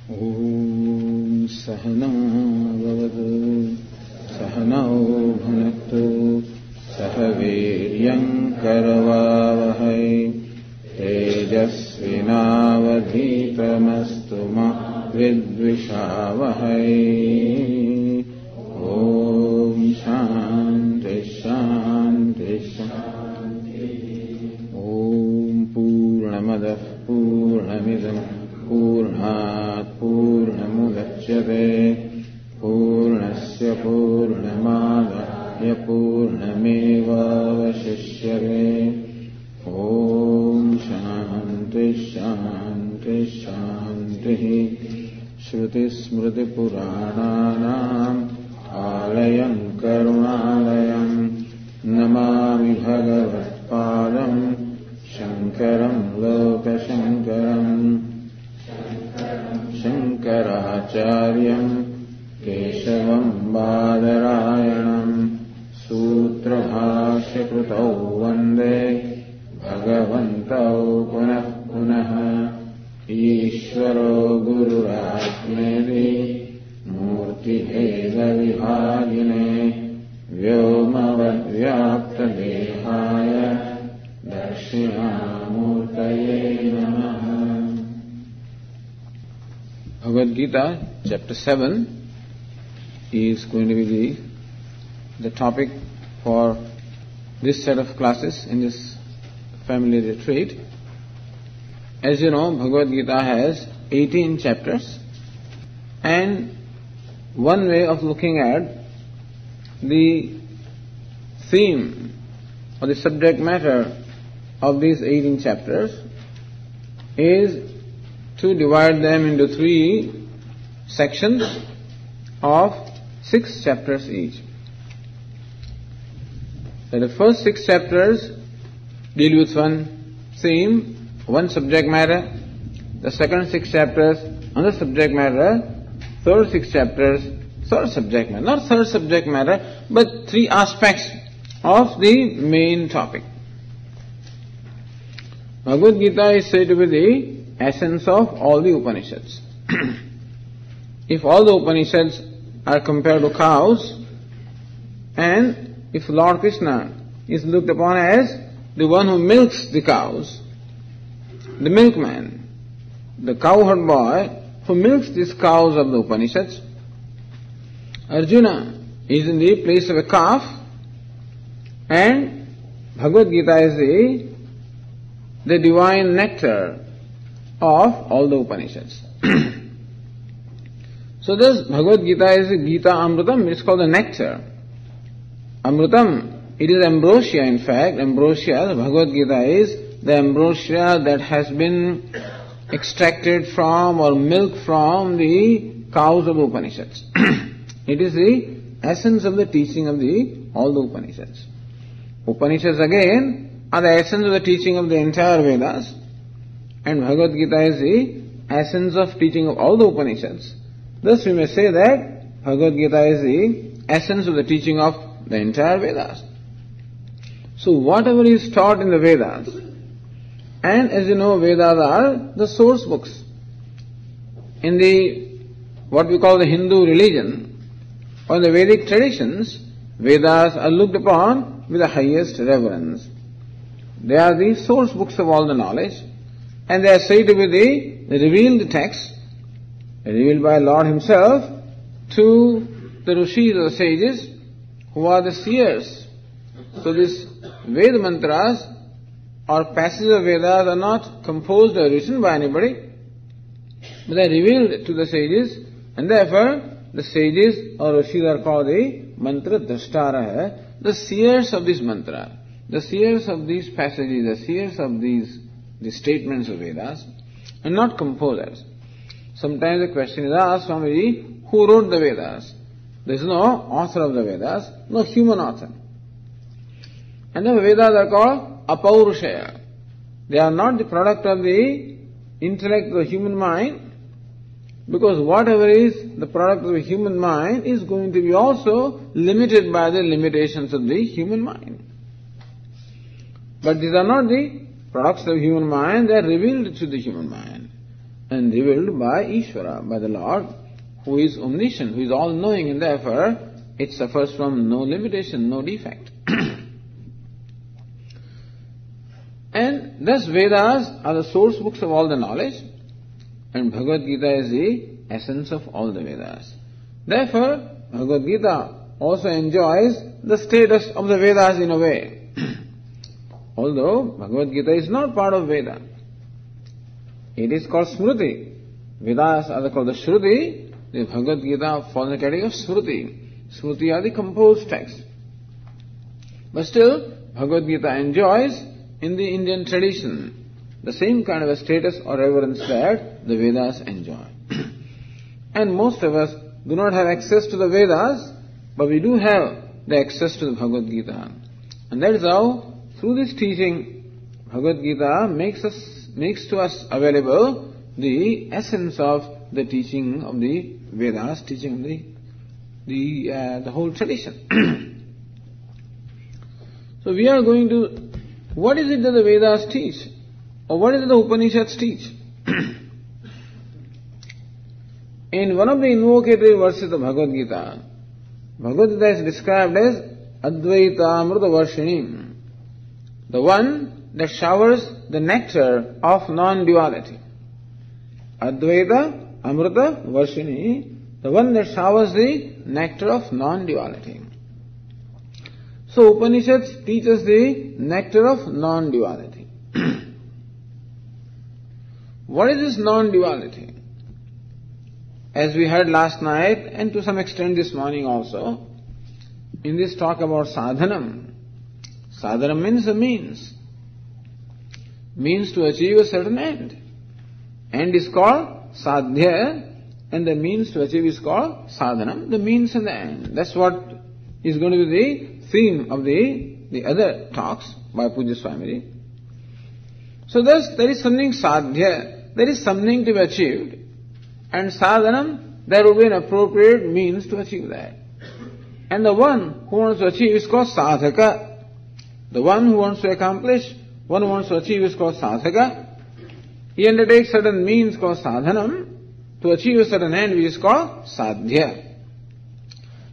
Om Sahana Bhavatu Sahanau Bhunaktu Sahaviryam Karavavahai Tejasvinavadhitamastu ma vidvishavahai. Om Shanti Shanti Shanti. Om Purnamadav Purnamidam Purnat Purnamudachyate Purnasya Purnamadaya Purnamevavashishyate. Om Shanti Shanti Shanti. Shruti Smriti Purananam Alayam Karunalayam Namami Bhagavat Padam Shankaram Lokashankaram Shankaracharyam Keshavam Badarayanam Sutrabhashya Krutau Vande Bhagavantau Punah Punaha Ishvaro Gururatmedi Murti Bheda Vibhagine Vyomavad Vyapta Dehaya Dakshinamurtaye Namaha. Bhagavad Gītā, chapter 7, is going to be the topic for this set of classes in this family retreat. As you know, Bhagavad Gītā has 18 chapters, and one way of looking at the theme or the subject matter of these 18 chapters is to divide them into 3 sections of 6 chapters each. So the first 6 chapters deal with one theme, one subject matter. The second 6 chapters, another subject matter. Third 6 chapters, third subject matter. Not third subject matter, but 3 aspects of the main topic. Bhagavad Gītā is said to be the essence of all the Upanishads. If all the Upanishads are compared to cows, and if Lord Krishna is looked upon as the one who milks the cows, the milkman, the cowherd boy who milks these cows of the Upanishads, Arjuna is in the place of a calf, and Bhagavad Gītā is the divine nectar of all the Upanishads. So this Bhagavad Gītā is Gītā Amrutam, it's called the nectar. Amrutam, it is ambrosia in fact. Ambrosia, Bhagavad Gītā is the ambrosia that has been extracted from or milked from the cows of the Upanishads. It is the essence of the teaching of all the Upanishads. Upanishads again are the essence of the teaching of the entire Vedas, and Bhagavad Gītā is the essence of teaching of all the Upanishads. Thus we may say that Bhagavad Gītā is the essence of the teaching of the entire Vedas. So whatever is taught in the Vedas, and as you know, Vedas are the source books. In the what we call the Hindu religion or the Vedic traditions, Vedas are looked upon with the highest reverence. They are the source books of all the knowledge, and they are said to be the revealed texts, revealed by Lord Himself to the rishis or the sages who are the seers. So these Veda mantras or passages of Vedas are not composed or written by anybody, but they are revealed to the sages, and therefore the sages or rishis are called the mantra drashtara, the seers of this mantra, the seers of these passages, the seers of these statements of Vedas, and not composers. Sometimes the question is asked, Swamiji, who wrote the Vedas? There is no author of the Vedas, no human author. And the Vedas are called apaurushaya. They are not the product of the intellect of the human mind, because whatever is the product of the human mind is going to be also limited by the limitations of the human mind. But these are not the products of human mind, they are revealed to the human mind. and revealed by Ishvara, by the Lord, who is omniscient, who is all-knowing, and therefore it suffers from no limitation, no defect. And thus Vedas are the source books of all the knowledge, and Bhagavad Gītā is the essence of all the Vedas. Therefore, Bhagavad Gītā also enjoys the status of the Vedas in a way. Although Bhagavad Gītā is not part of Veda. It is called Smriti. Vedas are called the Shruti. The Bhagavad Gītā falls in the category of Smriti. Smriti are the composed texts. But still, Bhagavad Gītā enjoys in the Indian tradition the same kind of a status or reverence that the Vedas enjoy. And most of us do not have access to the Vedas, but we do have the access to the Bhagavad Gītā. And that is how, through this teaching, Bhagavad Gītā makes to us available the essence of the teaching of the Vedas, teaching of the whole tradition. So we are going to, what is it that the Vedas teach? Or what is it the Upanishads teach? In one of the invocatory verses of Bhagavad Gītā, Bhagavad Gītā is described as Advaita Amrita Varshinim, the one that showers the nectar of non-duality. Advaita Amrita Varshini, the one that showers the nectar of non-duality. So Upanishads teach us the nectar of non-duality. What is this non-duality? As we heard last night, and to some extent this morning also, in this talk about sadhanam. Sadhanam means a means. Means to achieve a certain end. End is called sadhya, and the means to achieve is called sadhanam, the means and the end. That's what is going to be the theme of the other talks by Pujya Swamiji. So thus, there is something sadhya, there is something to be achieved, and sadhanam, there would be an appropriate means to achieve that. And the one who wants to achieve is called sadhaka. The one who wants to accomplish, one who wants to achieve is called sadhaka. He undertakes certain means called sadhanam to achieve a certain end which is called sadhya.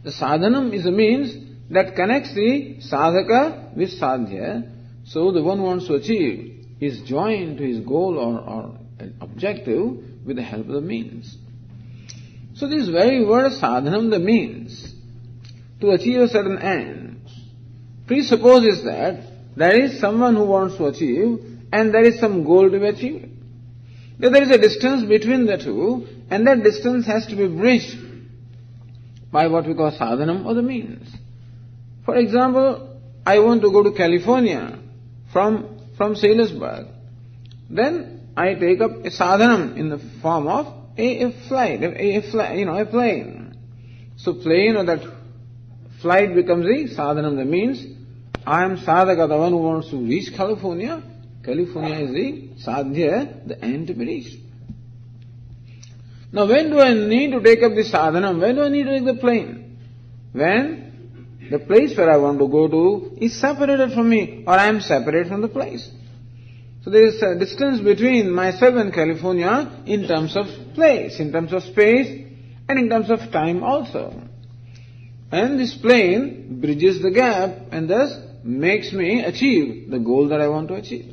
The sadhanam is a means that connects the sadhaka with sadhya, so the one who wants to achieve is joined to his goal or objective with the help of the means. So this very word sadhanam, the means, to achieve a certain end, presupposes that there is someone who wants to achieve and there is some goal to be achieved. That there is a distance between the two, and that distance has to be bridged by what we call sadhanam or the means. For example, I want to go to California from Salisbury. Then I take up a sadhanam in the form of a plane. So plane or that flight becomes the sadhanam, the means. I am sadhaka, the one who wants to reach California. California is the sadhya, the end to be reached. Now when do I need to take up the sadhanam? When do I need to take the plane? When the place where I want to go to is separated from me, or I am separated from the place. So there is a distance between myself and California in terms of place, in terms of space, and in terms of time also. And this plane bridges the gap and thus makes me achieve the goal that I want to achieve.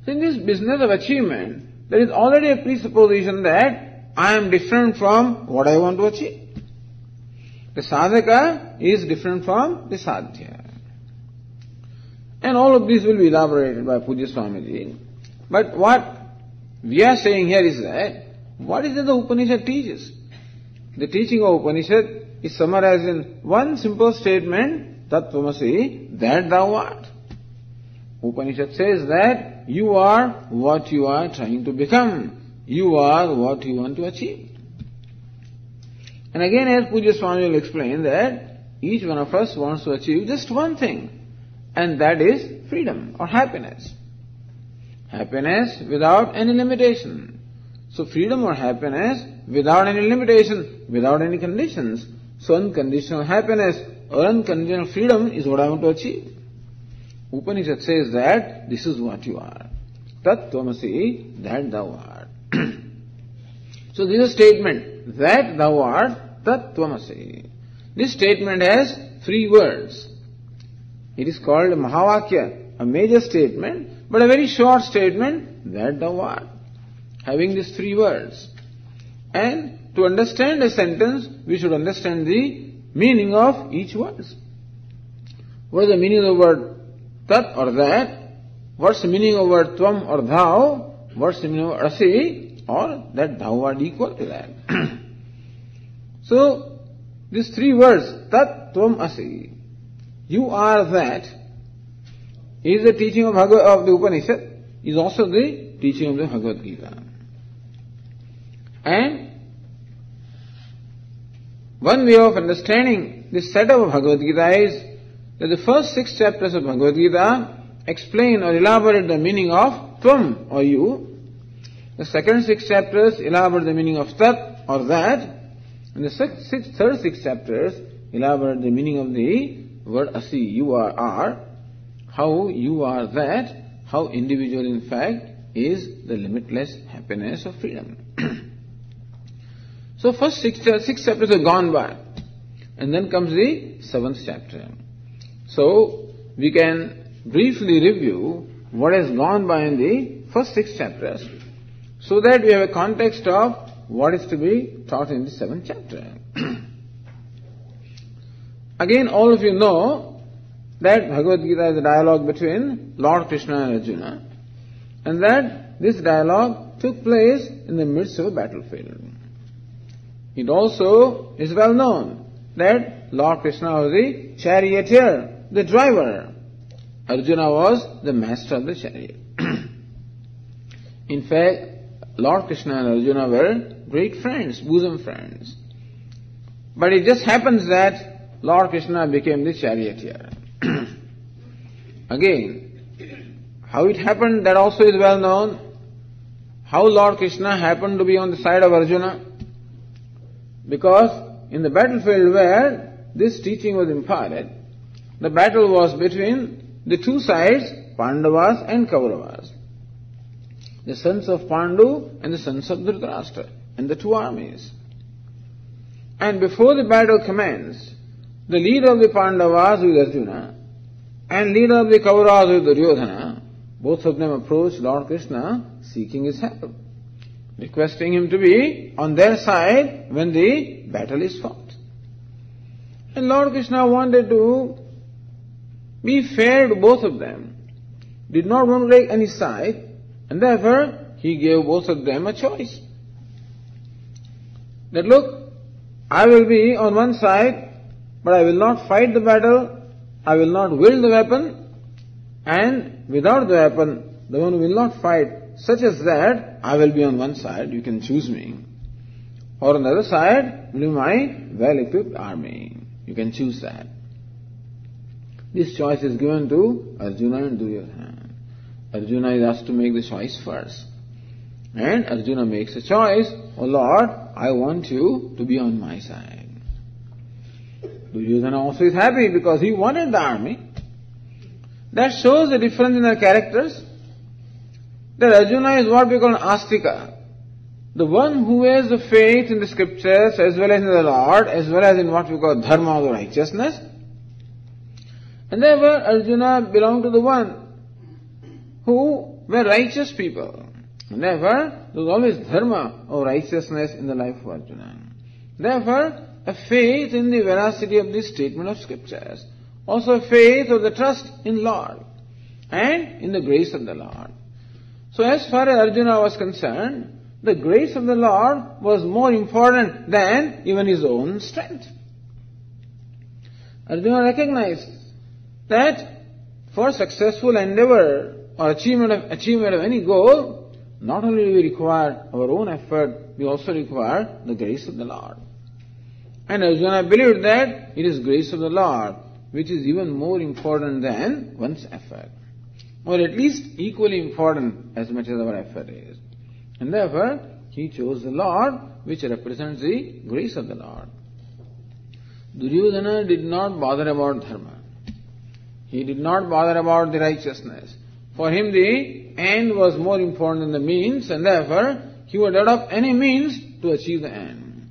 So in this business of achievement, there is already a presupposition that I am different from what I want to achieve. The sadhaka is different from the sadhya. And all of this will be elaborated by Pujya Swamiji. But what we are saying here is that, what is it the Upanishad teaches? The teaching of Upanishad is summarized in one simple statement, Tattvamasi, that thou art. Upanishad says that you are what you are trying to become. You are what you want to achieve. And again, as Pujya Swami will explain, that each one of us wants to achieve just one thing, and that is freedom or happiness. Happiness without any limitation. So freedom or happiness without any limitation, without any conditions. So unconditional happiness or unconditional freedom is what I want to achieve. Upanishad says that this is what you are. Tat tvamasi, that thou art. So this is a statement, that thou art tat tvamasi. This statement has 3 words. It is called a Mahavakya, a major statement, but a very short statement, that thou art, having these 3 words. And to understand a sentence, we should understand the meaning of each word. What is the meaning of the word tat or that? What's the meaning of the word tvam or thou? What's the meaning of asi? Or that thou art equal to that. So, these 3 words, tat tvam asi, you are that, is the teaching of the Upanishad, is also the teaching of the Bhagavad Gītā. And one way of understanding this setup of Bhagavad Gītā is that the first 6 chapters of Bhagavad Gītā explain or elaborate the meaning of tvam or you. The second 6 chapters elaborate the meaning of tat or that. And the third 6 chapters elaborate the meaning of the word asi, you are, how you are that, how individual in fact is the limitless happiness of freedom. So first 6 chapters have gone by, and then comes the 7th chapter. So we can briefly review what has gone by in the first 6 chapters, so that we have a context of what is to be taught in the 7th chapter. Again, all of you know that Bhagavad Gītā is a dialogue between Lord Krishna and Arjuna, and that this dialogue took place in the midst of a battlefield. It also is well known that Lord Krishna was the charioteer, the driver. Arjuna was the master of the chariot. In fact, Lord Krishna and Arjuna were great friends, bosom friends. But it just happens that Lord Krishna became the charioteer. Again, how it happened, that also is well known. How Lord Krishna happened to be on the side of Arjuna. Because in the battlefield where this teaching was imparted, the battle was between the 2 sides, Pandavas and Kauravas. The sons of Pandu and the sons of Dhritarashtra, and the 2 armies. And before the battle commenced, the leader of the Pandavas with Arjuna and leader of the Kauravas with Duryodhana, both of them approached Lord Krishna seeking his help, requesting him to be on their side when the battle is fought. And Lord Krishna wanted to be fair to both of them, did not want to take any side, and therefore he gave both of them a choice. That look, I will be on one side, but I will not fight the battle, I will not wield the weapon, and without the weapon, the one who will not fight, such as that, I will be on one side, you can choose me. Or on the other side will be my well-equipped army. You can choose that. This choice is given to Arjuna and Duryodhana. Arjuna is asked to make the choice first. And Arjuna makes a choice, oh Lord, I want you to be on my side. Duryodhana also is happy because he wanted the army. That shows the difference in their characters. That Arjuna is what we call an astika. The one who has the faith in the scriptures as well as in the Lord, as well as in what we call dharma or righteousness. And therefore Arjuna belonged to the one who were righteous people. And therefore there was always dharma or righteousness in the life of Arjuna. Therefore a faith in the veracity of this statement of scriptures. Also a faith or the trust in Lord and in the grace of the Lord. So as far as Arjuna was concerned, the grace of the Lord was more important than even his own strength. Arjuna recognized that for successful endeavor or achievement of any goal, not only do we require our own effort, we also require the grace of the Lord. And Arjuna believed that it is grace of the Lord which is even more important than one's effort, or at least equally important as much as our effort is. And therefore, he chose the Lord, which represents the grace of the Lord. Duryodhana did not bother about dharma. He did not bother about the righteousness. For him, the end was more important than the means, and therefore, he would adopt any means to achieve the end.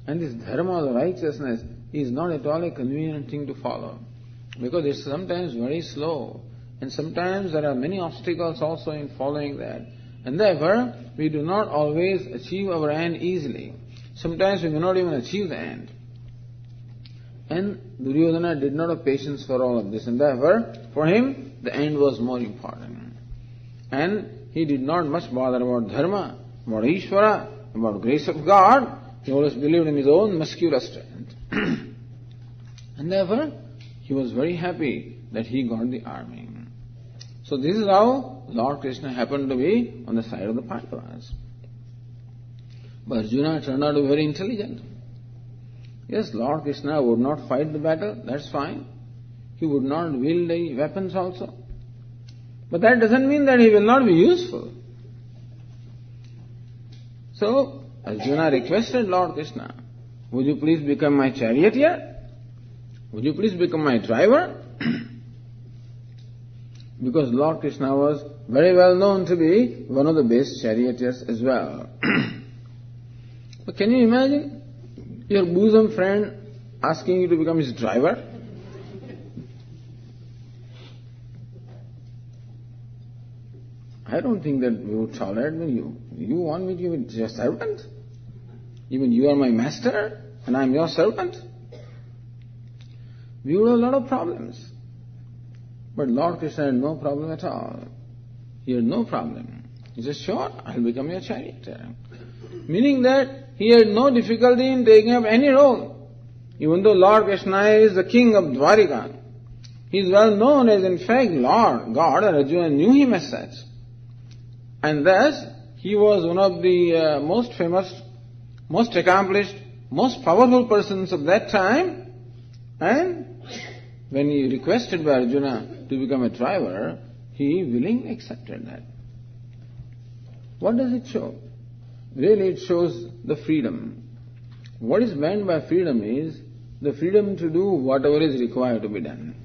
And this dharma, the righteousness, is not at all a convenient thing to follow, because it's sometimes very slow, and sometimes there are many obstacles also in following that. And therefore, we do not always achieve our end easily. Sometimes we may not even achieve the end. And Duryodhana did not have patience for all of this, and therefore, for him, the end was more important. And he did not much bother about dharma, about Ishvara, about grace of God. He always believed in his own muscular strength. And therefore, he was very happy that he got the army. So this is how Lord Krishna happened to be on the side of the Pandavas. But Arjuna turned out to be very intelligent. Yes, Lord Krishna would not fight the battle, that's fine. He would not wield the weapons also. But that doesn't mean that he will not be useful. So, Arjuna requested Lord Krishna, would you please become my charioteer? Would you please become my driver? Because Lord Krishna was very well known to be one of the best charioteers as well. But can you imagine your bosom friend asking you to become his driver? I don't think that we would tolerate you. You want me to be your servant? Even you are my master and I am your servant? We would have a lot of problems. But Lord Krishna had no problem at all. He had no problem. He said, sure, I'll become your charioteer. Meaning that he had no difficulty in taking up any role. Even though Lord Krishna is the king of Dwarika, he is well known as in fact Lord, God, and Arjuna knew him as such. And thus, he was one of the most famous, most accomplished, most powerful persons of that time. And when he requested by Arjuna to become a driver, he willingly accepted that. What does it show? Really, it shows the freedom. What is meant by freedom is the freedom to do whatever is required to be done.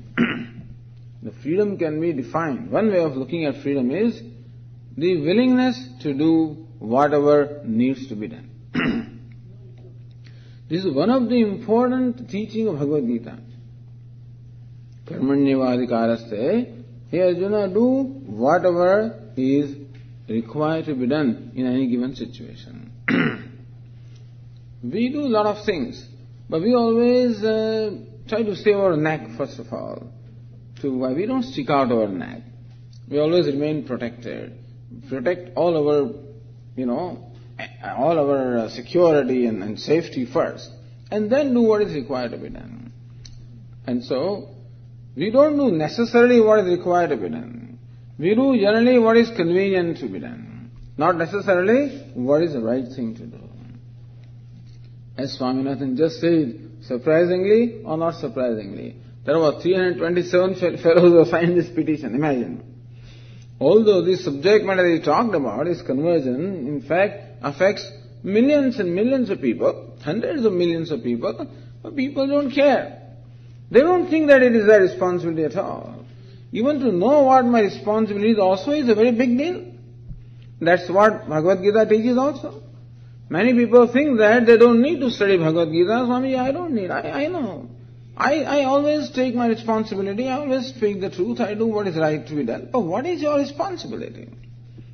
The freedom can be defined. One way of looking at freedom is the willingness to do whatever needs to be done. This is one of the important teaching of Bhagavad Gītā. Karmanyavadhikaraste, hey Arjuna, do whatever is required to be done in any given situation. We do a lot of things, but we always try to save our neck first of all. We don't stick out our neck. We always remain protected. Protect all our, all our security and safety first, and then do what is required to be done. And so, we don't do necessarily what is required to be done. We do generally what is convenient to be done, not necessarily what is the right thing to do. As Swaminathan just said, surprisingly or not surprisingly, there were 327 fellows who signed this petition, imagine. Although the subject matter he talked about, his conversion, in fact, affects millions and millions of people, hundreds of millions of people, but people don't care. They don't think that it is their responsibility at all. Even to know what my responsibility is also is a very big deal. That's what Bhagavad Gītā teaches also. Many people think that they don't need to study Bhagavad Gītā. Swami, I don't need, I know. I always take my responsibility, I always speak the truth, I do what is right to be done. But what is your responsibility?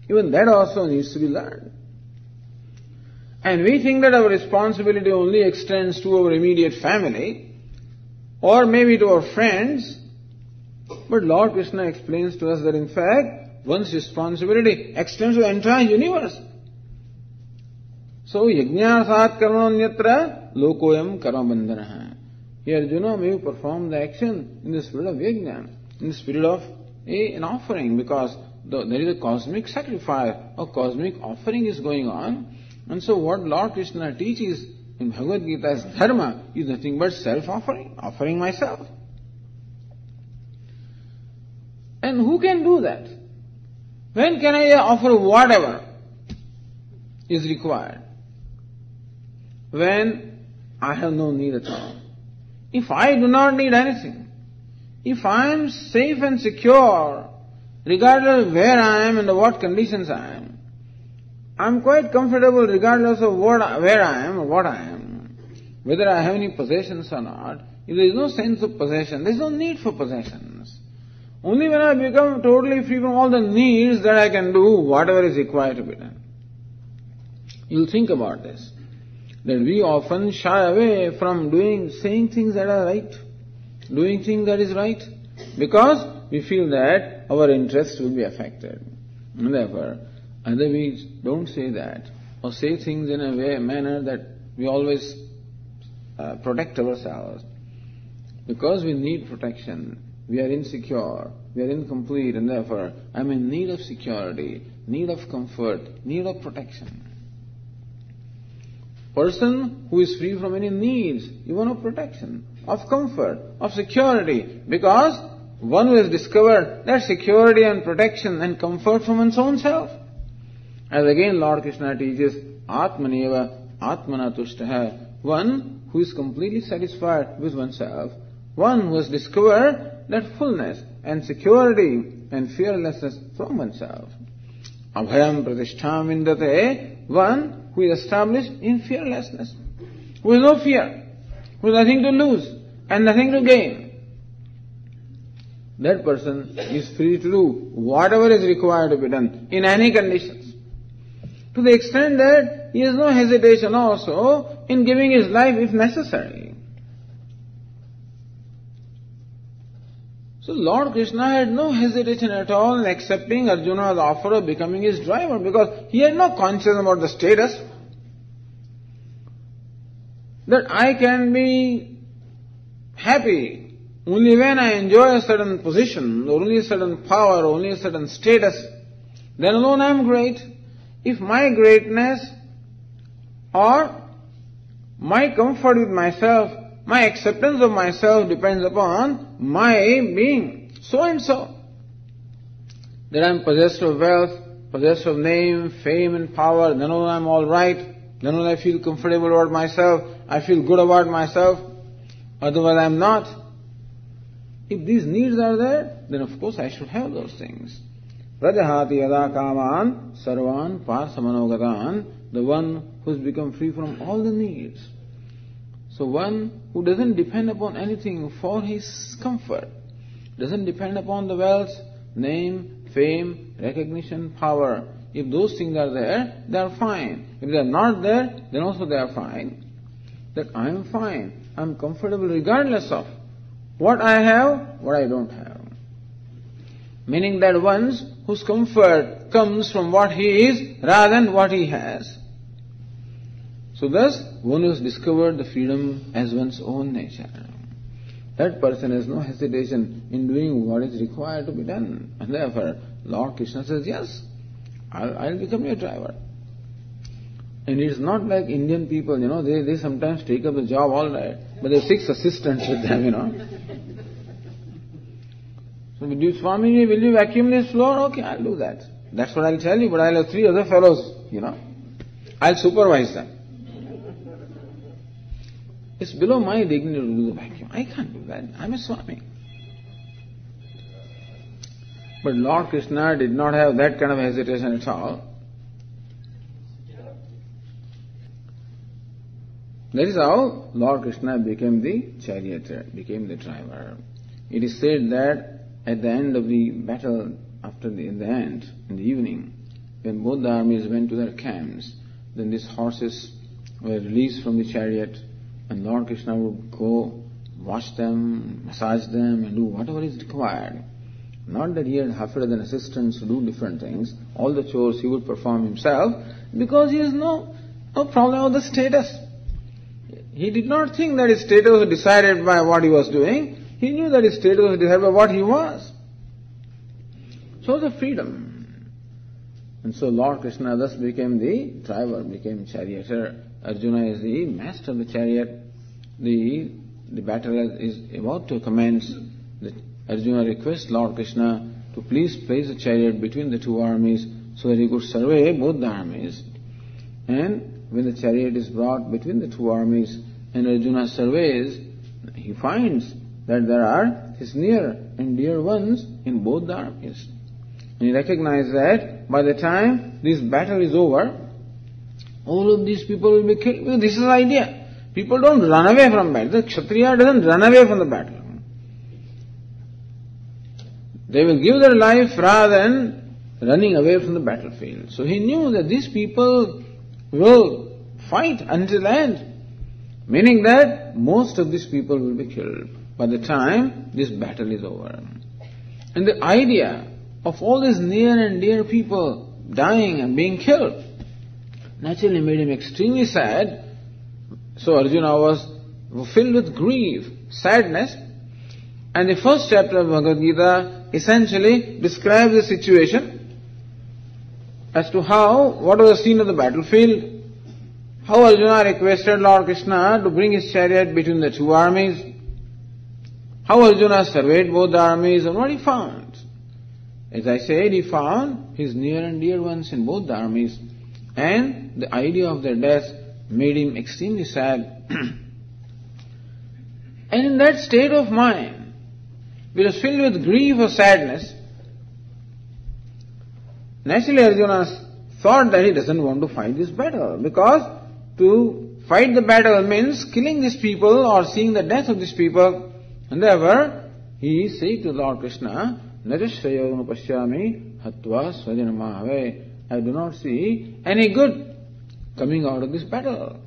Even that also needs to be learned. And we think that our responsibility only extends to our immediate family, or maybe to our friends. But Lord Krishna explains to us that in fact, one's responsibility extends to the entire universe. So, yajñāsāt karmanonyatra lokoyam karmabandhanaha. Here, Arjuna, may you perform the action in the spirit of yajna, in the spirit of an offering, because there is a cosmic sacrifice, a cosmic offering is going on. And so what Lord Krishna teaches in Bhagavad Gītā as dharma is nothing but self-offering, offering myself. And who can do that? When can I offer whatever is required? When I have no need at all. If I do not need anything, if I am safe and secure, regardless of where I am and what conditions I am, I'm quite comfortable regardless of where I am or what I am. Whether I have any possessions or not, if there is no sense of possession, there is no need for possessions. Only when I become totally free from all the needs that I can do whatever is required to be done. You'll think about this. That we often shy away from saying things that are right, doing things that is right, because we feel that our interests will be affected. And therefore, either we don't say that, or say things in a manner that we always protect ourselves. Because we need protection, we are insecure, we are incomplete, and therefore I'm in need of security, need of comfort, need of protection. Person who is free from any needs, even of protection, of comfort, of security, because one who has discovered that security and protection and comfort from one's own self. As again Lord Krishna teaches, Atmaneva Atmana Tushtaha, one who is completely satisfied with oneself, one who has discovered that fullness and security and fearlessness from oneself. Abhayam Pratishtham Vindate, one who is established in fearlessness, who has no fear, who has nothing to lose and nothing to gain. That person is free to do whatever is required to be done in any conditions. To the extent that he has no hesitation also in giving his life if necessary. So Lord Krishna had no hesitation at all in accepting Arjuna's offer of becoming his driver, because he had no conscience about the status. That I can be happy only when I enjoy a certain position, or only a certain power, or only a certain status, then alone I am great. If my greatness or my comfort with myself, my acceptance of myself depends upon my being so and so, that I am possessed of wealth, possessed of name, fame and power, then alone I am all right, then alone I feel comfortable about myself, I feel good about myself, otherwise I am not. If these needs are there, then of course I should have those things. Rajahati yada kaman sarvan parsamanogatan, the one who has become free from all the needs. So one who doesn't depend upon anything for his comfort, doesn't depend upon the wealth, name, fame, recognition, power. If those things are there, they are fine. If they are not there, then also they are fine. That I am fine, I am comfortable regardless of what I have, what I don't have. Meaning that one whose comfort comes from what he is rather than what he has. So thus, one who has discovered the freedom as one's own nature. That person has no hesitation in doing what is required to be done. And therefore, Lord Krishna says, yes, I'll become your driver. And it's not like Indian people, they sometimes take up the job all right, but there are 6 assistants with them, So, Swami, will you vacuum this floor? Okay, I'll do that. That's what I'll tell you, but I'll have 3 other fellows, I'll supervise them. It's below my dignity to do the vacuum. I can't do that. I'm a Swami. But Lord Krishna did not have that kind of hesitation at all. That is how Lord Krishna became the charioteer, became the driver. It is said that at the end of the battle, in the evening, when both the armies went to their camps, then these horses were released from the chariot, and Lord Krishna would go, wash them, massage them, and do whatever is required. Not that he had half a dozen assistants to do different things, all the chores he would perform himself, because he has no problem with the status. He did not think that his status was decided by what he was doing. He knew that his status was decided by what he was. So the freedom. And so Lord Krishna thus became the driver, became charioteer. Arjuna is the master of the chariot. The battle is about to commence. Arjuna requests Lord Krishna to please place the chariot between the 2 armies so that he could survey both the armies. And when the chariot is brought between the 2 armies and Arjuna surveys, he finds that there are his near and dear ones in both the armies. And he recognizes that by the time this battle is over, all of these people will be killed. Because this is the idea. People don't run away from battle. The Kshatriya doesn't run away from the battle. They will give their life rather than running away from the battlefield. So he knew that these people will fight until the end. Meaning that most of these people will be killed by the time this battle is over. And the idea of all these near and dear people dying and being killed naturally made him extremely sad. So Arjuna was filled with grief, sadness. And the first chapter of Bhagavad Gītā essentially describes the situation as to what was the scene of the battlefield, how Arjuna requested Lord Krishna to bring his chariot between the two armies, how Arjuna surveyed both the armies, and what he found. As I said, he found his near and dear ones in both the armies, and the idea of their death made him extremely sad. And in that state of mind, which was filled with grief or sadness, naturally Arjuna thought that he doesn't want to fight this battle, because to fight the battle means killing these people or seeing the death of these people. And therefore, he said to Lord Krishna, Najashrayo pashyami hatva svajanamahave. I do not see any good coming out of this battle.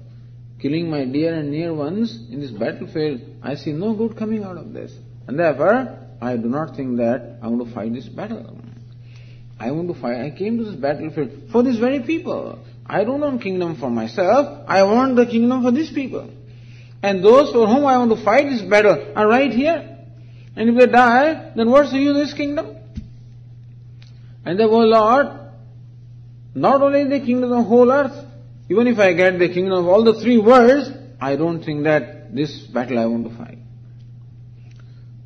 Killing my dear and near ones in this battlefield, I see no good coming out of this. And therefore, I do not think that I want to fight this battle. I want to fight. I came to this battlefield for these very people. I don't want kingdom for myself. I want the kingdom for these people. And those for whom I want to fight this battle are right here. And if they die, then what's the use of this kingdom? And therefore, Lord, not only the kingdom of the whole earth, even if I get the kingdom of all the three worlds, I don't think that this battle I want to fight.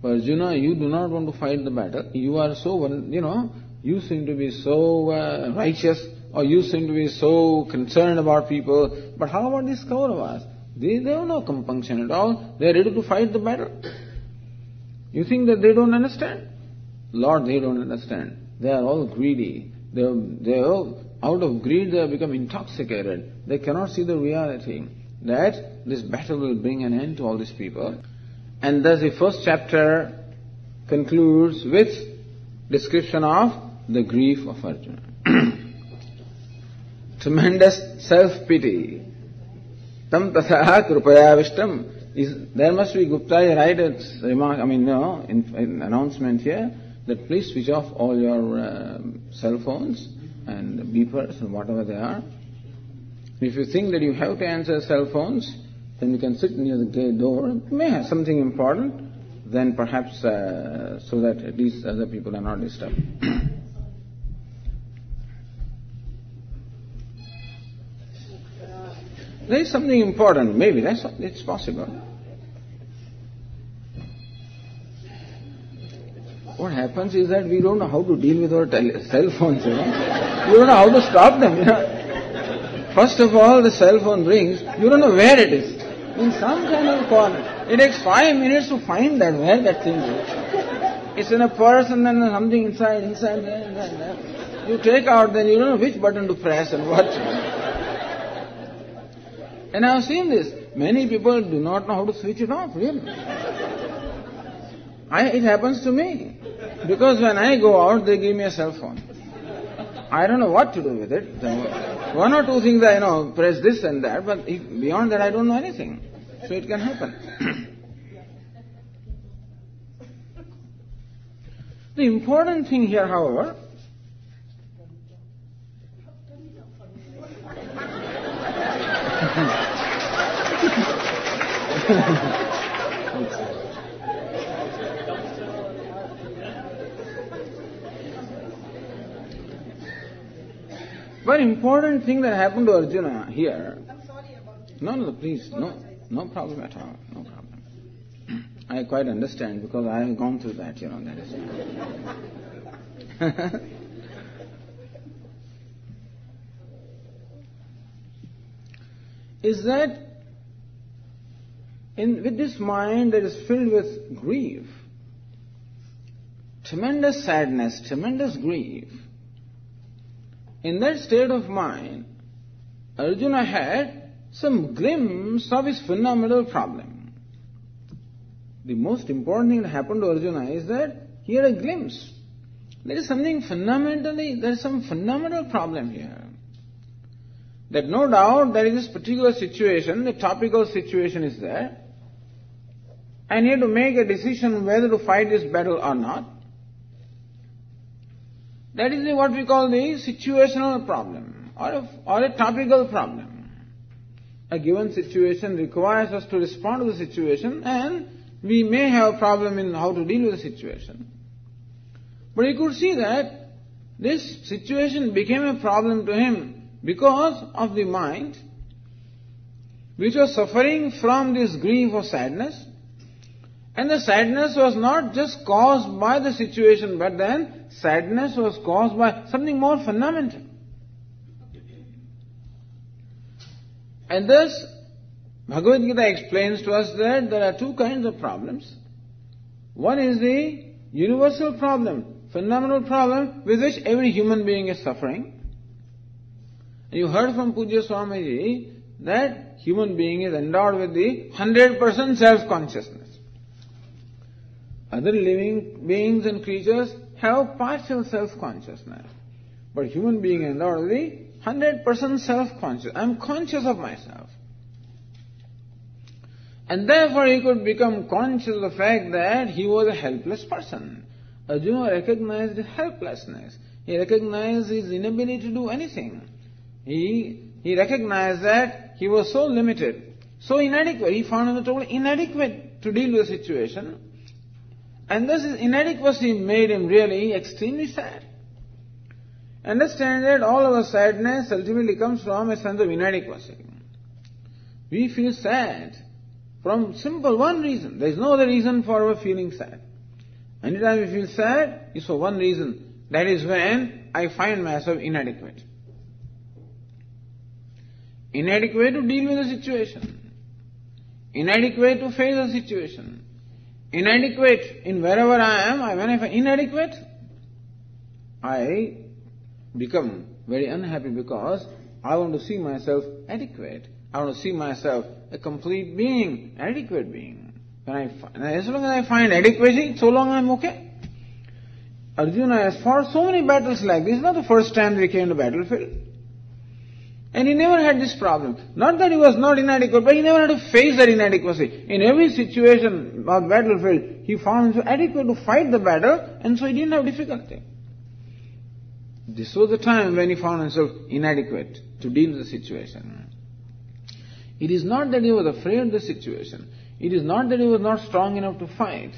But Arjuna, you do not want to fight the battle. You are so, you seem to be so righteous, or you seem to be so concerned about people. But how about these Kauravas? They have no compunction at all. They are ready to fight the battle. You think that they don't understand? Lord, they don't understand. They are all greedy. They are out of greed they have become intoxicated. They cannot see the reality that this battle will bring an end to all these people. And thus the first chapter concludes with description of the grief of Arjuna. Tremendous self-pity. Tam tatha krupaya there must be Gupta write a remark, in announcement here, that please switch off all your cell phones and beepers and whatever they are. If you think that you have to answer cell phones, then you can sit near the gate door. It may have something important, then perhaps so that at least other people are not disturbed. There is something important, maybe, it's possible. What happens is that we don't know how to deal with our cell phones, We don't know how to stop them, First of all, the cell phone rings, you don't know where it is. In some kind of corner. It takes 5 minutes to find where that thing is. It's in a purse and then something inside there. You take out, then you don't know which button to press and what. And I have seen this. Many people do not know how to switch it off, really. It happens to me. Because when I go out, they give me a cell phone. I don't know what to do with it. One or two things I know, press this and that, but beyond that I don't know anything. So it can happen. The important thing here, however, very important thing that happened to Arjuna here. I'm sorry about this. No, please, no problem at all, no problem. I quite understand because I have gone through that, that is. Is that with this mind that is filled with grief, tremendous sadness, tremendous grief, in that state of mind, Arjuna had some glimpse of his fundamental problem. The most important thing that happened to Arjuna is that he had a glimpse. There is some fundamental problem here. That no doubt there is this particular situation, the topical situation is there. I need to make a decision whether to fight this battle or not. That is what we call the situational problem or a topical problem. A given situation requires us to respond to the situation, and we may have a problem in how to deal with the situation. But you could see that this situation became a problem to him because of the mind, which was suffering from this grief or sadness. And the sadness was not just caused by the situation, but then sadness was caused by something more fundamental. And thus, Bhagavad Gītā explains to us that there are two kinds of problems. One is the universal problem, fundamental problem with which every human being is suffering. And you heard from Pujya Swamiji that human being is endowed with the 100% self-consciousness. Other living beings and creatures have partial self-consciousness. But human being is endowed with the 100% self-conscious. I am conscious of myself. And therefore he could become conscious of the fact that he was a helpless person. Arjuna recognized his helplessness. He recognized his inability to do anything. He recognized that he was so limited, so inadequate. He found himself totally inadequate to deal with the situation. And thus his inadequacy made him really extremely sad. Understand that all our sadness ultimately comes from a sense of inadequacy. We feel sad from simple one reason. There is no other reason for our feeling sad. Anytime we feel sad, it's for one reason. That is when I find myself inadequate. Inadequate to deal with the situation. Inadequate to face the situation. Inadequate in wherever I am. When I find inadequate, I become very unhappy because I want to see myself adequate. I want to see myself a complete being, adequate being. As long as I find adequacy, so long I am okay. Arjuna has fought so many battles like this. It's not the first time he came to battlefield. And he never had this problem. Not that he was not inadequate, but he never had to face that inadequacy. In every situation of battlefield, he found himself adequate to fight the battle, and so he didn't have difficulty. This was the time when he found himself inadequate to deal with the situation. It is not that he was afraid of the situation. It is not that he was not strong enough to fight.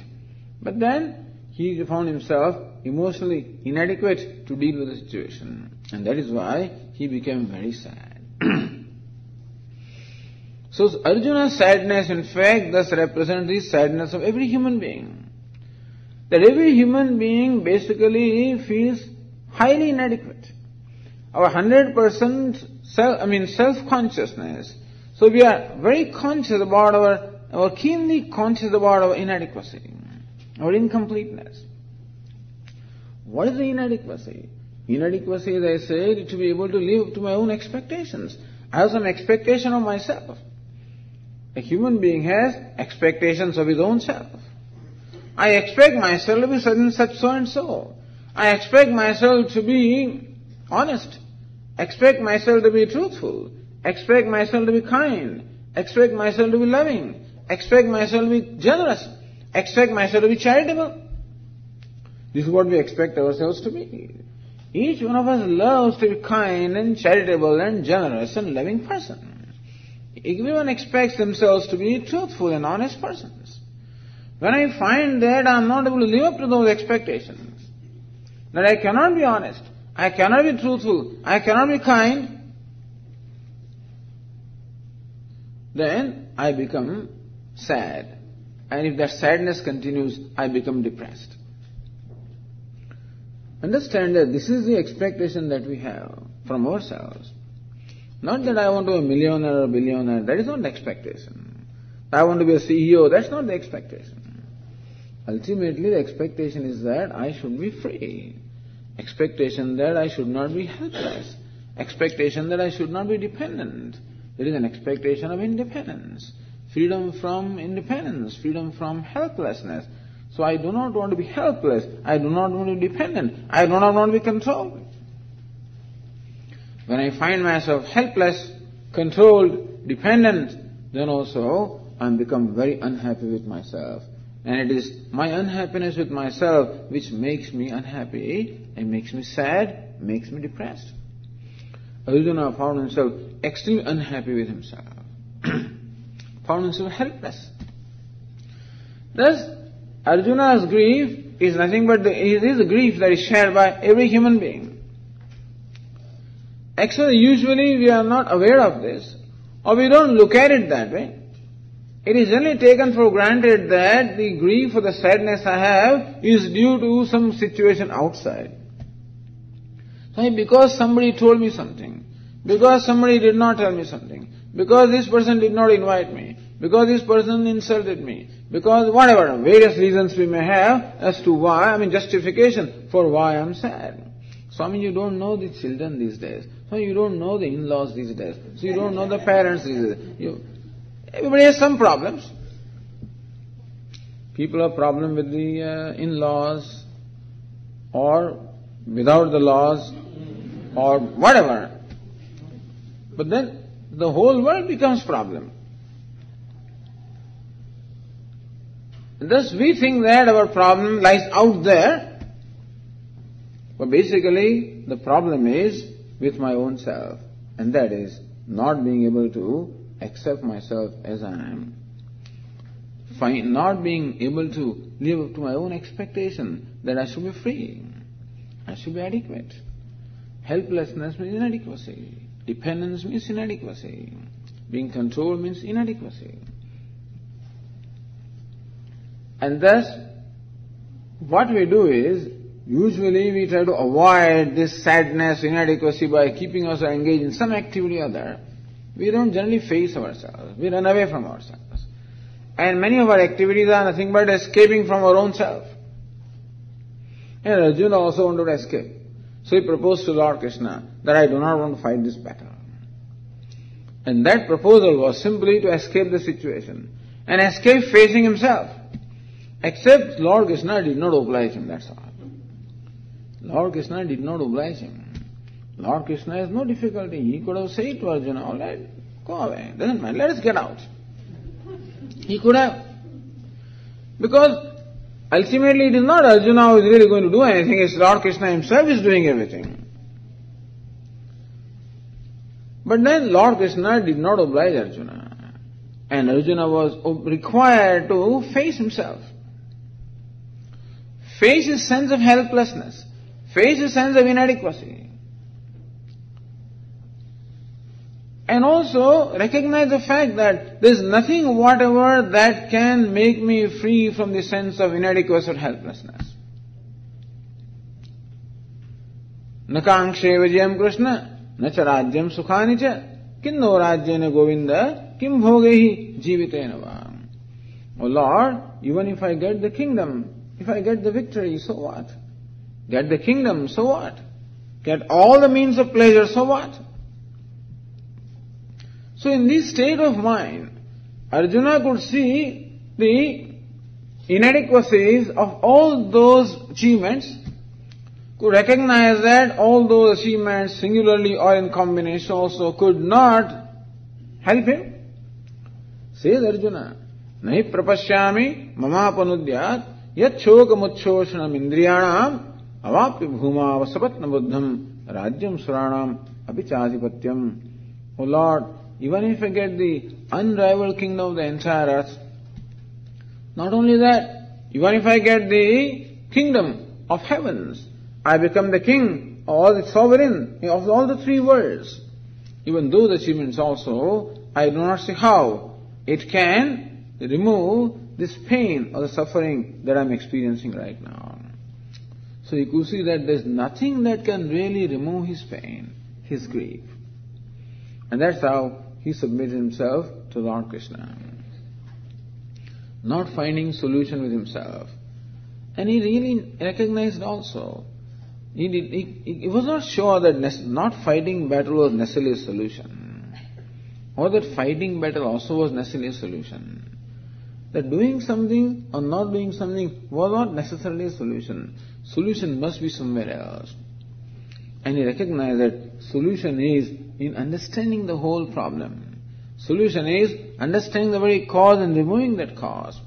But then he found himself emotionally inadequate to deal with the situation. And that is why he became very sad. So Arjuna's sadness in fact thus represents the sadness of every human being. That every human being basically feels highly inadequate. Our 100% self-consciousness. So we are very conscious about our keenly conscious about our inadequacy, our incompleteness. What is the inadequacy? Inadequacy, as I said, to be able to live up to my own expectations. I have some expectation of myself. A human being has expectations of his own self. I expect myself to be such so and so. I expect myself to be honest. Expect myself to be truthful. Expect myself to be kind. Expect myself to be loving. Expect myself to be generous. Expect myself to be charitable. This is what we expect ourselves to be. Each one of us loves to be kind and charitable and generous and loving person. Everyone expects themselves to be truthful and honest persons. When I find that I am not able to live up to those expectations, that I cannot be honest, I cannot be truthful, I cannot be kind, then I become sad. And if that sadness continues, I become depressed. Understand that this is the expectation that we have from ourselves. Not that I want to be a millionaire or a billionaire, that is not the expectation. I want to be a CEO, that's not the expectation. Ultimately the expectation is that I should be free. Expectation that I should not be helpless. expectation that I should not be dependent. There is an expectation of independence. Freedom from independence, freedom from helplessness. So I do not want to be helpless. I do not want to be dependent. I do not want to be controlled. When I find myself helpless, controlled, dependent, then also I become very unhappy with myself. And it is my unhappiness with myself which makes me unhappy and makes me sad, makes me depressed. Arjuna found himself extremely unhappy with himself. Found himself helpless. Thus, Arjuna's grief is nothing but it is a grief that is shared by every human being. Actually, usually we are not aware of this, or we don't look at it that way. It is generally taken for granted that the grief or the sadness I have is due to some situation outside. So because somebody told me something, because somebody did not tell me something, because this person did not invite me, because this person insulted me, because whatever, various reasons we may have as to why, justification for why I'm sad. Swami, you don't know the children these days. So you don't know the in-laws these days. So you don't know the parents these days. Everybody has some problems. People have problem with the in-laws, or without the laws, or whatever. But then the whole world becomes problem. Thus we think that our problem lies out there, but basically the problem is with my own self, and that is not being able to accept myself as I am. Not being able to live up to my own expectation that I should be free, I should be adequate. Helplessness means inadequacy. Dependence means inadequacy. Being controlled means inadequacy. And thus, what we do is, usually we try to avoid this sadness, inadequacy by keeping ourselves engaged in some activity or other. We don't generally face ourselves. We run away from ourselves. And many of our activities are nothing but escaping from our own self. And Arjuna also wanted to escape. So he proposed to Lord Krishna that I do not want to fight this battle. And that proposal was simply to escape the situation and escape facing himself. Except Lord Krishna did not oblige him, that's all. Lord Krishna did not oblige him. Lord Krishna has no difficulty. He could have said to Arjuna, all right, go away, doesn't matter, let us get out. He could have. Because ultimately it is not Arjuna who is really going to do anything, it's Lord Krishna himself is doing everything. But then Lord Krishna did not oblige Arjuna. And Arjuna was required to face himself. Face his sense of helplessness. Face his sense of inadequacy. And also recognize the fact that there is nothing whatever that can make me free from the sense of inadequacy or helplessness. Na kangshe vijayam Krishna, na cha rajyam sukhani cha, kinno rajyena govinda, kim bhogehi jivitena va. Oh Lord, even if I get the kingdom, if I get the victory, so what? Get the kingdom, so what? Get all the means of pleasure, so what? So in this state of mind, Arjuna could see the inadequacies of all those achievements, could recognize that all those achievements singularly or in combination also could not help him. Says Arjuna, nahi prapashyami mamapanudyat yat chokamuchoshanam indriyanam avapya bhuma vasapatna buddham rajyam suranam abhichadipatyam. O Lord, even if I get the unrivaled kingdom of the entire earth, not only that, even if I get the kingdom of heavens, I become the king, or the sovereign of all the three worlds. Even those achievements also, I do not see how it can remove this pain or the suffering that I am experiencing right now. So you could see that there is nothing that can really remove his pain, his grief. And that's how he submitted himself to Lord Krishna. Not finding solution with himself. And he really recognized also He was not sure that not fighting battle was necessarily a solution, or that fighting battle also was necessarily a solution. That doing something or not doing something was not necessarily a solution. Solution must be somewhere else. And he recognized that solution is in understanding the whole problem. Solution is understanding the very cause and removing that cause.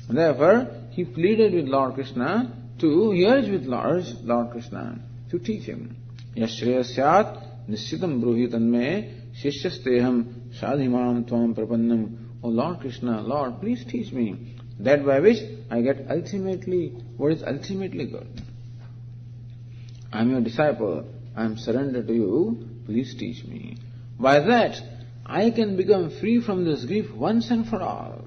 And therefore, he pleaded with Lord Krishna he urged with Lord Krishna to teach him. Yashryasyat nischitam bruhi tanme shishyasteham sadhimam tvam prapannam. O Lord Krishna, Lord, please teach me that by which I get what is ultimately good. I am your disciple. I am surrendered to you. Please teach me. By that, I can become free from this grief once and for all.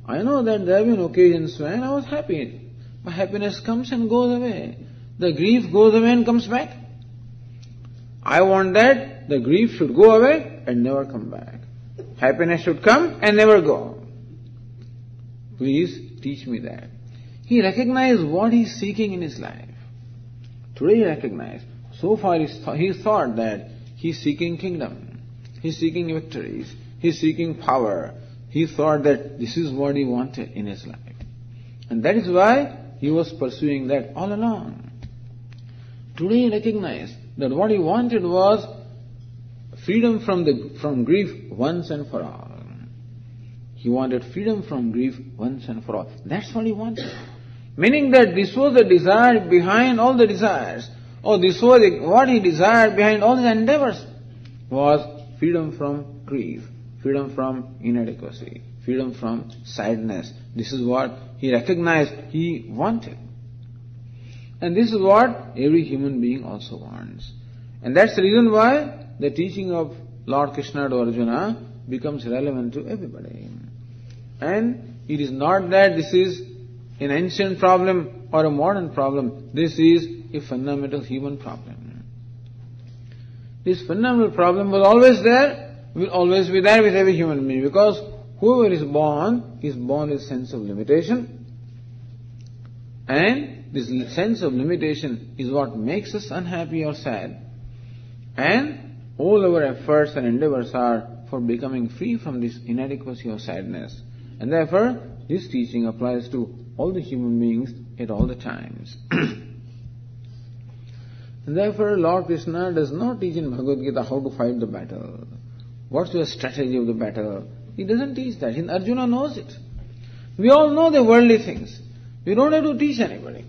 I know that there have been occasions when I was happy. My happiness comes and goes away. The grief goes away and comes back. I want that the grief should go away and never come back. Happiness should come and never go. Please teach me that. He recognized what he is seeking in his life. Today he recognized. So far he thought that he is seeking kingdom. He is seeking victories. He is seeking power. He thought that this is what he wanted in his life. And that is why he was pursuing that all along. Today he recognized that what he wanted was freedom from grief once and for all. He wanted freedom from grief once and for all. That's what he wanted. Meaning that this was the desire behind all the desires, or this was what he desired behind all his endeavors, was freedom from grief, freedom from inadequacy, freedom from sadness. This is what he recognized he wanted. And this is what every human being also wants. And that's the reason why the teaching of Lord Krishna to Arjuna becomes relevant to everybody. And it is not that this is an ancient problem or a modern problem. This is a fundamental human problem. This fundamental problem was always there, will always be there with every human being, because whoever is born with a sense of limitation, and this sense of limitation is what makes us unhappy or sad. And all our efforts and endeavors are for becoming free from this inadequacy or sadness. And therefore, this teaching applies to all the human beings at all the times. And therefore, Lord Krishna does not teach in Bhagavad Gītā how to fight the battle. What's your strategy of the battle? He doesn't teach that. Arjuna knows it. We all know the worldly things. We don't have to teach anybody.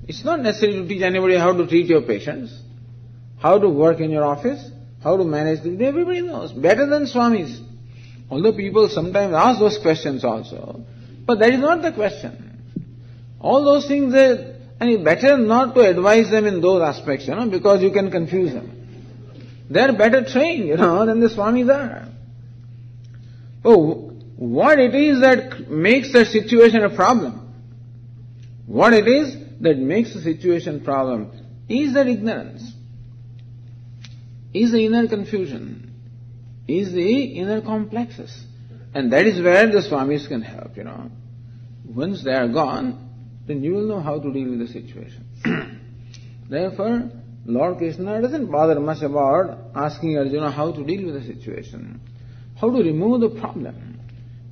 It's not necessary to teach anybody how to treat your patients, how to work in your office, how to manage the... Everybody knows. Better than Swamis. Although people sometimes ask those questions also. But that is not the question. All those things, and it's better not to advise them in those aspects, because you can confuse them. They are better trained, than the Swamis are. Oh, what it is that makes the situation a problem? What it is that makes the situation problem is that ignorance, is the inner confusion, is the inner complexes. And that is where the Swamis can help, Once they are gone, then you will know how to deal with the situation. Therefore, Lord Krishna doesn't bother much about asking Arjuna how to deal with the situation, how to remove the problem.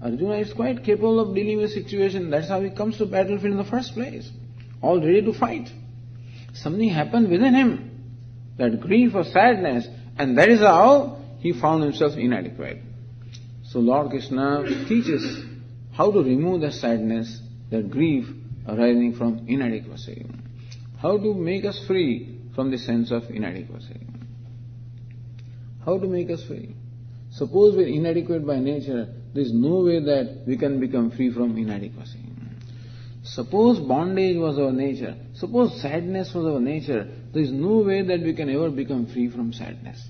Arjuna is quite capable of dealing with the situation. That's how he comes to battlefield in the first place, all ready to fight. Something happened within him, that grief or sadness, and that is how he found himself inadequate. So Lord Krishna teaches how to remove the sadness, that grief arising from inadequacy. How to make us free from the sense of inadequacy. How to make us free. Suppose we are inadequate by nature, there is no way that we can become free from inadequacy. Suppose bondage was our nature, suppose sadness was our nature, there is no way that we can ever become free from sadness.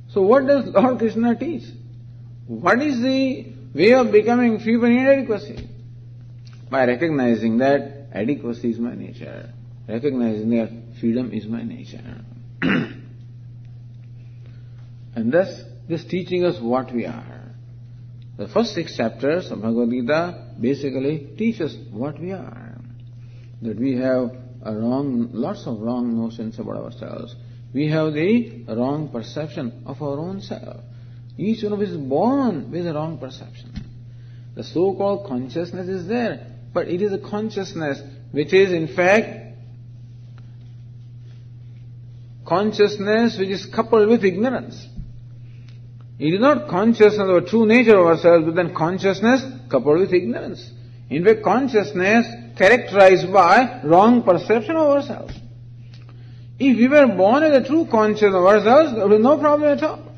So what does Lord Krishna teach? What is the way of becoming free from inadequacy? By recognizing that adequacy is my nature, recognizing that freedom is my nature. And thus, this teaching us what we are. The first 6 chapters of Bhagavad Gītā basically teach us what we are. that we have lots of wrong notions about ourselves. We have the wrong perception of our own self. Each one of us is born with a wrong perception. The so-called consciousness is there, but it is a consciousness which is in fact consciousness which is coupled with ignorance. It is not consciousness of the true nature of ourselves, but then consciousness coupled with ignorance. In fact, consciousness characterized by wrong perception of ourselves. If we were born as a true consciousness of ourselves, there would be no problem at all.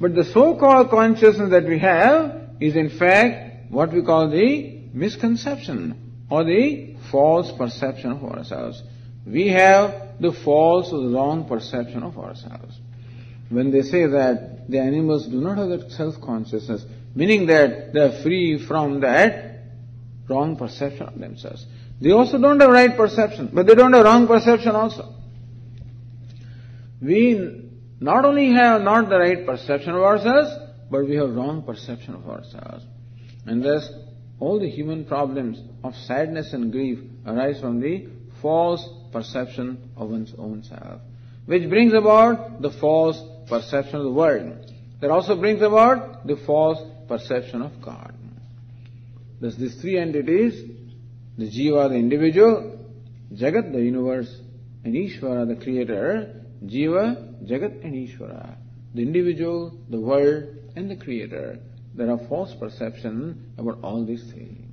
But the so-called consciousness that we have is in fact what we call the misconception or the false perception of ourselves. We have the false or the wrong perception of ourselves. When they say that the animals do not have that self-consciousness, meaning that they are free from that wrong perception of themselves. They also don't have right perception, but they don't have wrong perception also. We not only have not the right perception of ourselves, but we have wrong perception of ourselves. And thus, all the human problems of sadness and grief arise from the false perception of one's own self, which brings about the false perception of the world. That also brings about the false perception of God. Thus, these three entities, the Jiva, the individual, Jagat, the universe, and Ishvara, the creator, Jiva, Jagat, and Ishvara, the individual, the world, and the creator. There are false perceptions about all these things.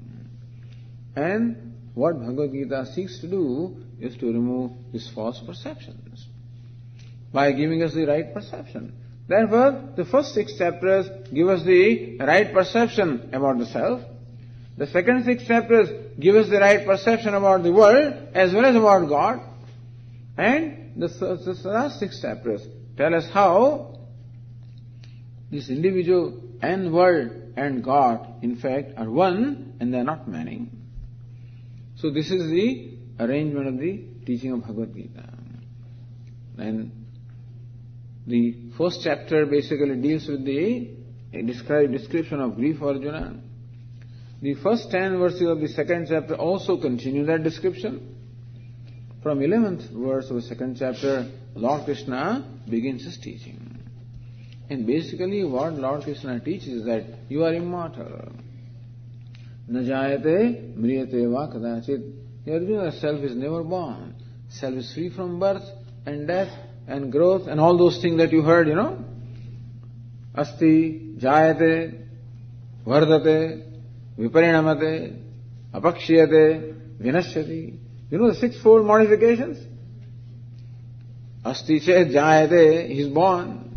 And what Bhagavad Gītā seeks to do is to remove these false perceptions by giving us the right perception. Therefore, the first 6 chapters give us the right perception about the self. The second 6 chapters give us the right perception about the world as well as about God. And the last 6 chapters tell us how this individual and world and God in fact are one and they are not many. So this is the arrangement of the teaching of Bhagavad Gītā. And the first chapter basically deals with the description of grief, Arjuna. The first 10 verses of the second chapter also continue that description. From 11th verse of the second chapter, Lord Krishna begins his teaching. And basically what Lord Krishna teaches is that you are immortal. Na jayate mriyate va kadachit. Arjuna, self is never born. Self is free from birth and death and growth and all those things that you heard, Asti, jayate, vardate, viparinamate, apakshiyate, vinashyati. You know the 6-fold modifications? Asti chet jayate, he is born.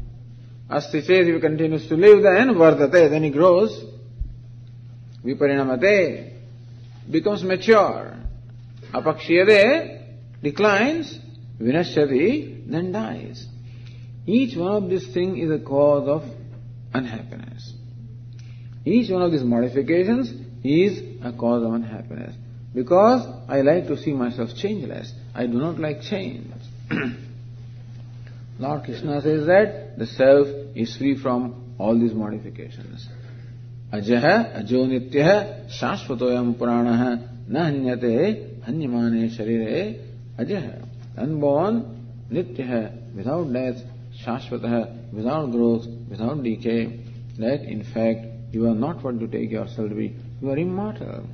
Asti chet, if he continues to live, then vardate, then he grows. Viparinamate, becomes mature. Apakshiyate, declines. Vinashyati, then dies. Each one of these things is a cause of unhappiness. Each one of these modifications is a cause of unhappiness. Because I like to see myself changeless. I do not like change. Lord Krishna says that the self is free from all these modifications. Ajaha, ajo nityaha, shashvatoyam puranaha, na hanyate, hanyamane sharire, ajaha. Unborn, nityaha, without death, shashvataha, without growth, without decay, that in fact you are not what you take yourself to be. You are immortal.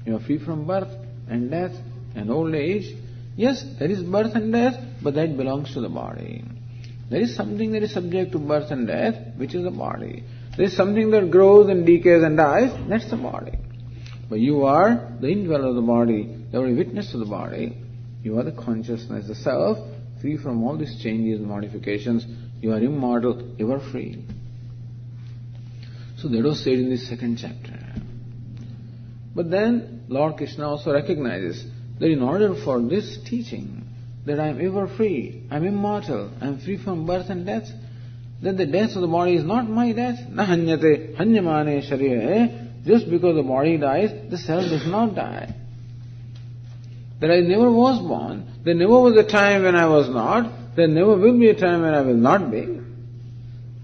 You are free from birth and death and old age. Yes, there is birth and death, but that belongs to the body. There is something that is subject to birth and death, which is the body. There is something that grows and decays and dies, that's the body. But you are the indweller of the body, the very witness of the body. You are the consciousness, the self, free from all these changes and modifications. You are immortal, you are free. So that was said in the second chapter. But then Lord Krishna also recognizes that in order for this teaching, that I am ever free, I am immortal, I am free from birth and death, that the death of the body is not my death. Na hanyate hanyamane sharire. Just because the body dies, the self does not die. That I never was born. There never was a time when I was not. There never will be a time when I will not be.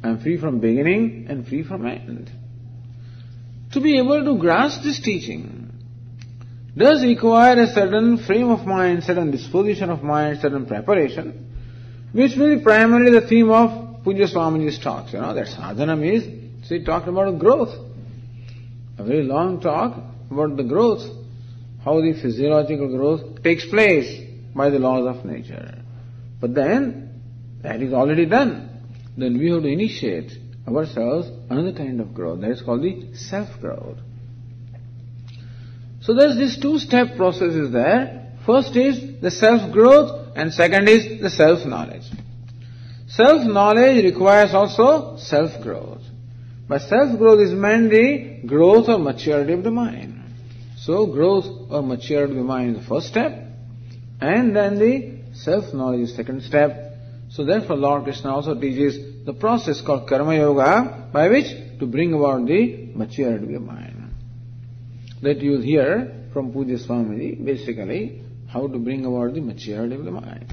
I am free from beginning and free from end. To be able to grasp this teaching, does require a certain frame of mind, certain disposition of mind, certain preparation, which will be primarily the theme of Pujya Swamiji's talks. That sadhana means, he talked about growth. A very long talk about the growth, how the physiological growth takes place by the laws of nature. But then, that is already done. Then we have to initiate ourselves another kind of growth. That is called the self-growth. So there's this two-step process is there. First is the self-growth and second is the self-knowledge. Self-knowledge requires also self-growth. By self-growth is meant the growth or maturity of the mind. So growth or maturity of the mind is the first step, and then the self-knowledge is the second step. So therefore Lord Krishna also teaches the process called Karma Yoga, by which to bring about the maturity of the mind. That you will hear from Pujya Swamiji, basically, how to bring about the maturity of the mind.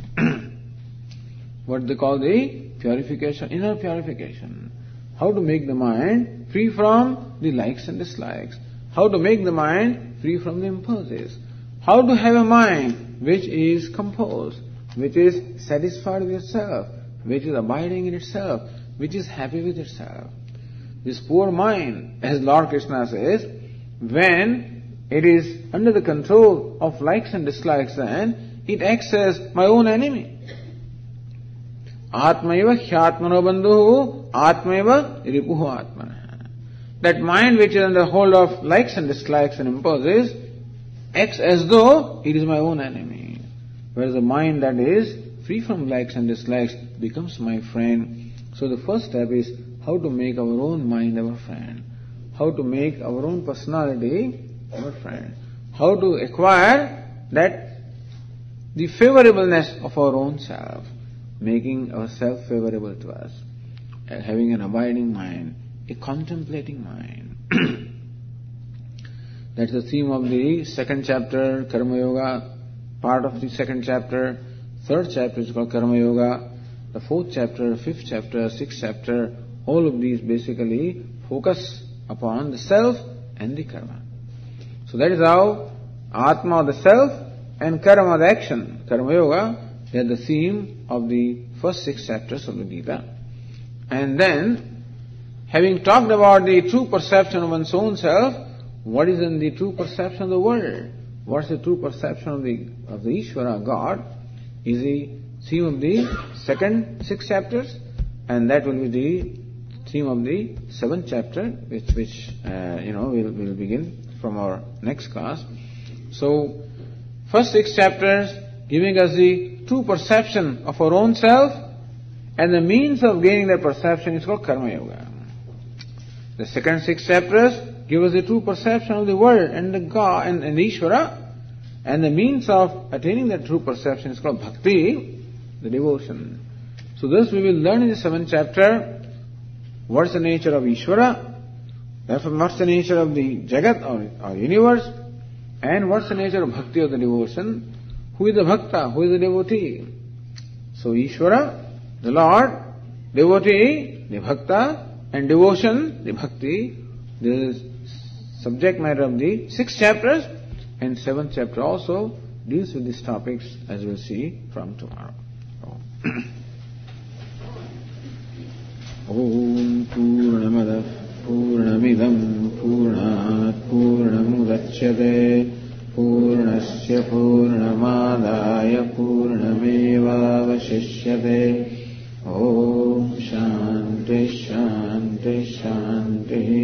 What they call the purification, inner purification. How to make the mind free from the likes and dislikes. How to make the mind free from the impulses. How to have a mind which is composed, which is satisfied with itself, which is abiding in itself, which is happy with itself. This poor mind, as Lord Krishna says, when it is under the control of likes and dislikes, then it acts as my own enemy. Atmaiva hyatmano bandhuhu, atmaiva ripuhu atmana. That mind which is under hold of likes and dislikes and impulses acts as though it is my own enemy. Whereas the mind that is free from likes and dislikes becomes my friend. So the first step is how to make our own mind our friend. How to make our own personality our friend. How to acquire that the favorableness of our own self, making ourselves favorable to us, having an abiding mind, a contemplating mind. That's the theme of the second chapter, Karma Yoga, part of the second chapter. Third chapter is called Karma Yoga. The fourth chapter, fifth chapter, sixth chapter, all of these basically focus upon the self and the karma. So that is how Atma, the self, and Karma, the action, Karma Yoga, they are the theme of the first 6 chapters of the Gītā. And then, having talked about the true perception of one's own self, what is in the true perception of the world? What is the true perception of the Ishvara, God, is the theme of the second 6 chapters, and that will be the theme of the 7th chapter, which we'll begin from our next class. So, first 6 chapters giving us the true perception of our own self, and the means of gaining that perception is called Karma Yoga. The second 6 chapters give us the true perception of the world and the God and the Ishvara, and the means of attaining that true perception is called Bhakti, the devotion. So thus we will learn in the 7th chapter what's the nature of Ishvara, therefore what's the nature of the Jagat or universe, and what's the nature of Bhakti, of the devotion. Who is the Bhakta? Who is the devotee? So Ishvara, the Lord, devotee, the Bhakta, and devotion, the Bhakti. This is subject matter of the 6 chapters, and 7th chapter also deals with these topics, as we'll see from tomorrow. Om Purnamadav Purnamidam Purnat Purnamudachyate Purnasya Purnamadaya Purnameva Vashishyate. Om Shanti Shanti Shanti.